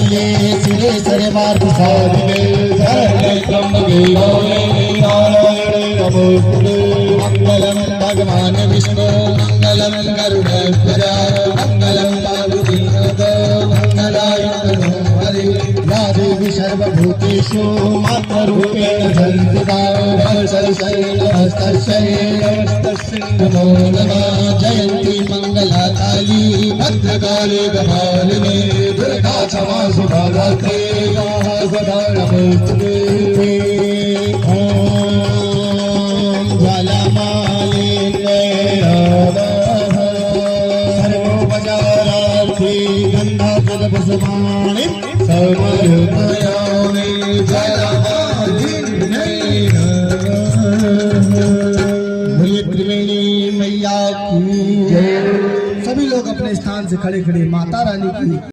कौशल्ये श्री सर्वार्थ साधिके शरण्ये त्र्यंबके गौरी नारायणे नमोस्तुते मंगलम भगवान विष्णु मंगलम गरुड़ध्वज मंगलम पार्वती मंगलाय तनो हरि या देवी सर्वभूतेषु मातृरूपेण संस्थिता तस्यै नमो नमः जयन्ती मंगलाकाली भद्रकाली कपालिनी दुर्गा क्षमा सुधा दात्री सदा नमोस्तुते ॐ ज्वालामालिन्यै नमः सर्वोपचारार्थी गन्धपुष्पाणि समर्पयामि ज्वालामालिन्यै नमः। त्रिवेणी मैया की जय। सभी लोग अपने स्थान से खड़े खड़े माता रानी की